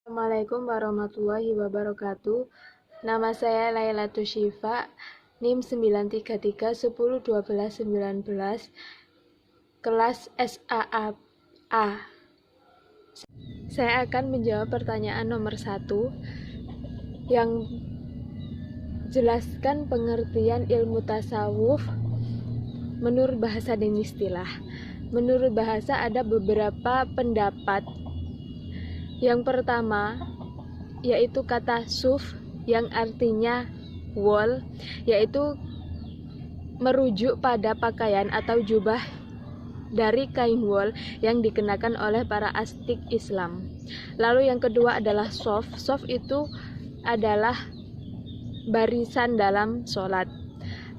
Assalamualaikum warahmatullahi wabarakatuh. Nama saya Lailatul Syifa, NIM 933101219, kelas SAA A. Saya akan menjawab pertanyaan nomor 1 yang jelaskan pengertian ilmu tasawuf menurut bahasa dan istilah. Menurut bahasa ada beberapa pendapat. Yang pertama yaitu kata suf yang artinya wol, yaitu merujuk pada pakaian atau jubah dari kain wol yang dikenakan oleh para astik Islam. Lalu yang kedua adalah sof. Sof itu adalah barisan dalam sholat.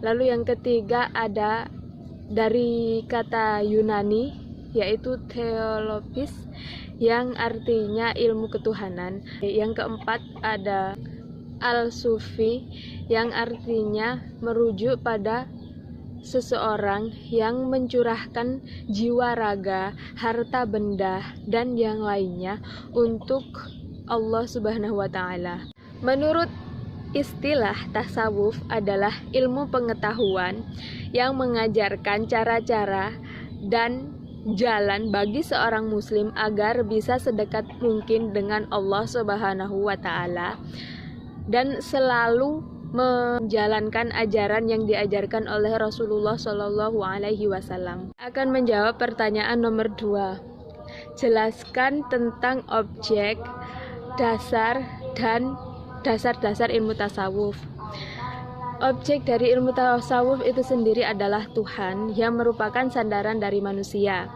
Lalu yang ketiga ada dari kata Yunani yaitu theologis yang artinya ilmu ketuhanan. Yang keempat ada al-sufi yang artinya merujuk pada seseorang yang mencurahkan jiwa raga, harta benda, dan yang lainnya untuk Allah Subhanahu wa Ta'ala. Menurut istilah tasawuf adalah ilmu pengetahuan yang mengajarkan cara-cara dan jalan bagi seorang muslim agar bisa sedekat mungkin dengan Allah Subhanahu wa Ta'ala dan selalu menjalankan ajaran yang diajarkan oleh Rasulullah Shallallahu Alaihi Wasallam. Akan menjawab pertanyaan nomor 2. Jelaskan tentang objek, dasar, dan dasar-dasar ilmu tasawuf. Objek dari ilmu tasawuf itu sendiri adalah Tuhan yang merupakan sandaran dari manusia.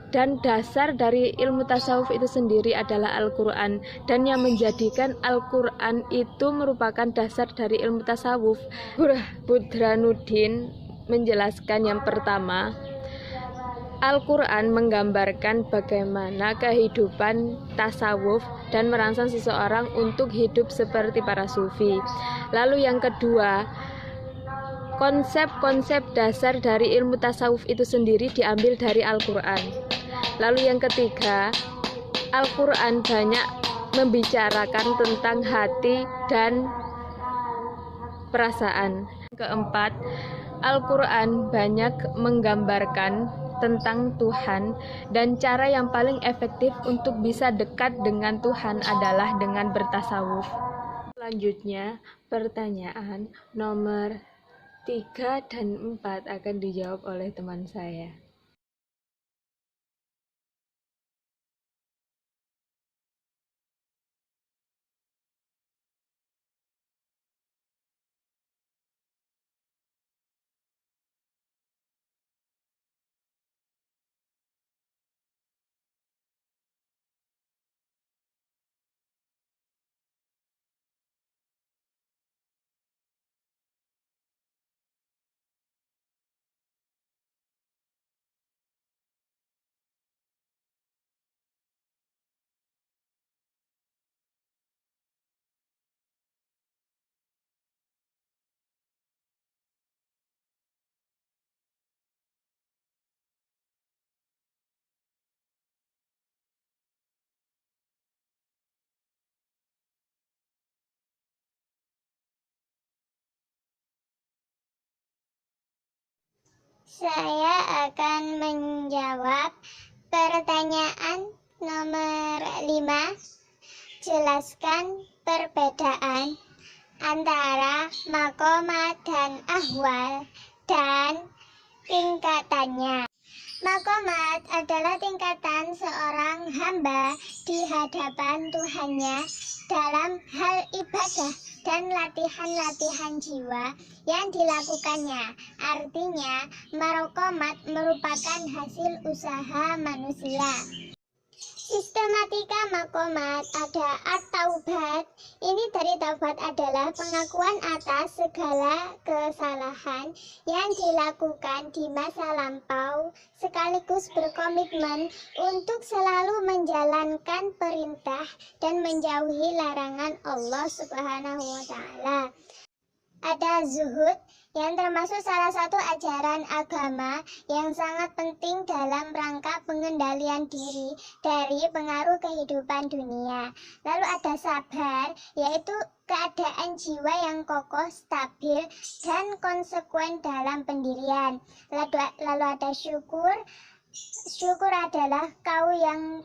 Dan dasar dari ilmu tasawuf itu sendiri adalah Al-Quran. Dan yang menjadikan Al-Quran itu merupakan dasar dari ilmu tasawuf. Burhanuddin menjelaskan yang pertama, Al-Quran menggambarkan bagaimana kehidupan tasawuf dan merangsang seseorang untuk hidup seperti para sufi. Lalu yang kedua, konsep-konsep dasar dari ilmu tasawuf itu sendiri diambil dari Al-Quran. Lalu yang ketiga, Al-Quran banyak membicarakan tentang hati dan perasaan. Keempat, Al-Quran banyak menggambarkan tentang Tuhan dan cara yang paling efektif untuk bisa dekat dengan Tuhan adalah dengan bertasawuf. Selanjutnya, pertanyaan nomor 3 dan 4 akan dijawab oleh teman saya. Saya akan menjawab pertanyaan nomor 5. Jelaskan perbedaan antara maqamat dan ahwal dan tingkatannya. Maqamat adalah tingkatan seorang hamba di hadapan Tuhannya dalam hal ibadah dan latihan-latihan jiwa yang dilakukannya. Artinya, maqamat merupakan hasil usaha manusia. Sistematika maqamat ada at-taubat. Ini dari taubat adalah pengakuan atas segala kesalahan yang dilakukan di masa lampau, sekaligus berkomitmen untuk selalu menjalankan perintah dan menjauhi larangan Allah Subhanahu wa Ta'ala. ada zuhud, yang termasuk salah satu ajaran agama yang sangat penting dalam rangka pengendalian diri dari pengaruh kehidupan dunia. Lalu ada sabar, yaitu keadaan jiwa yang kokoh, stabil, dan konsekuen dalam pendirian. Lalu ada syukur. Syukur adalah kau yang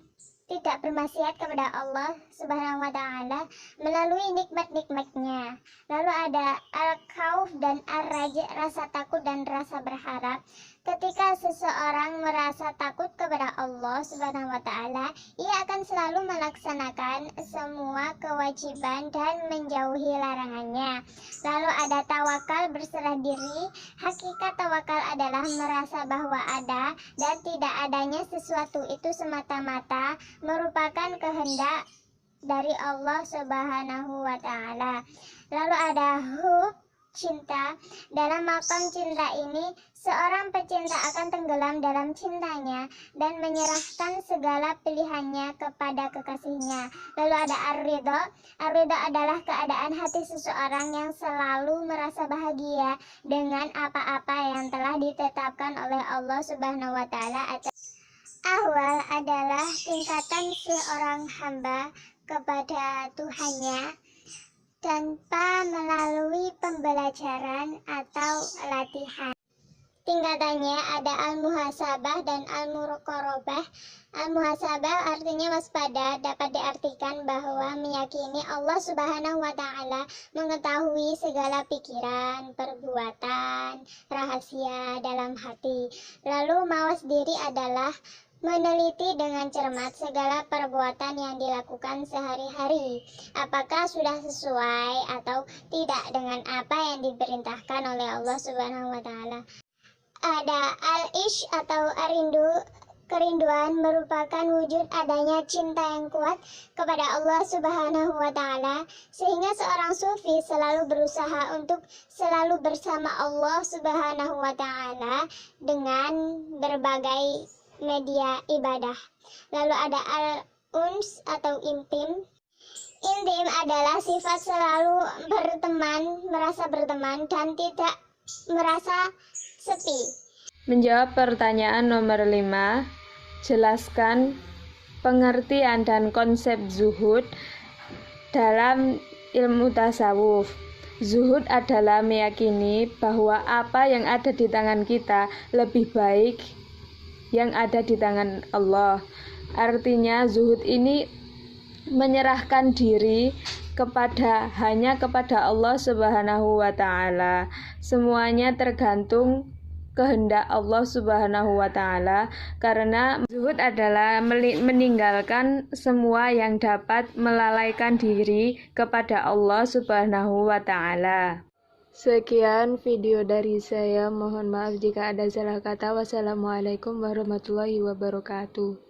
tidak bermaksiat kepada Allah Subhanahu wa Ta'ala melalui nikmat-nikmatnya. Lalu ada al-khauf dan ar-raja, rasa takut dan rasa berharap. Ketika seseorang merasa takut kepada Allah Subhanahu wa Ta'ala, ia akan selalu melaksanakan semua kewajiban dan menjauhi larangannya. Lalu ada tawakal, berserah diri. Hakikat tawakal adalah merasa bahwa ada dan tidak adanya sesuatu itu semata-mata merupakan kehendak dari Allah Subhanahu wa Ta'ala. Lalu ada hub, cinta. Dalam makam cinta ini, seorang pecinta akan tenggelam dalam cintanya dan menyerahkan segala pilihannya kepada kekasihnya. Lalu ada ar-ridha. Ar-ridha adalah keadaan hati seseorang yang selalu merasa bahagia dengan apa-apa yang telah ditetapkan oleh Allah Subhanahu wa Ta'ala. Ahwal adalah tingkatan seorang hamba kepada Tuhannya tanpa melalui pembelajaran atau latihan. Tingkatannya ada al-muhasabah dan al-muraqabah. Al-muhasabah artinya waspada, dapat diartikan bahwa meyakini Allah Subhanahu wa Ta'ala mengetahui segala pikiran, perbuatan, rahasia dalam hati. Lalu mawas diri adalah meneliti dengan cermat segala perbuatan yang dilakukan sehari-hari, apakah sudah sesuai atau tidak dengan apa yang diperintahkan oleh Allah Subhanahu wa Ta'ala. Ada al-ish atau arindu. Kerinduan merupakan wujud adanya cinta yang kuat kepada Allah Subhanahu wa Ta'ala, sehingga seorang sufi selalu berusaha untuk selalu bersama Allah Subhanahu wa Ta'ala dengan berbagai media ibadah. Lalu ada al-uns atau intim. Intim adalah sifat selalu berteman, merasa berteman dan tidak merasa sepi. Menjawab pertanyaan nomor 5, jelaskan pengertian dan konsep zuhud dalam ilmu tasawuf. Zuhud adalah meyakini bahwa apa yang ada di tangan kita lebih baik yang ada di tangan Allah. Artinya zuhud ini menyerahkan diri hanya kepada Allah Subhanahu wa Ta'ala. Semuanya tergantung kehendak Allah Subhanahu wa Ta'ala, karena zuhud adalah meninggalkan semua yang dapat melalaikan diri kepada Allah Subhanahu wa Ta'ala. Sekian video dari saya, mohon maaf jika ada salah kata. Wassalamualaikum warahmatullahi wabarakatuh.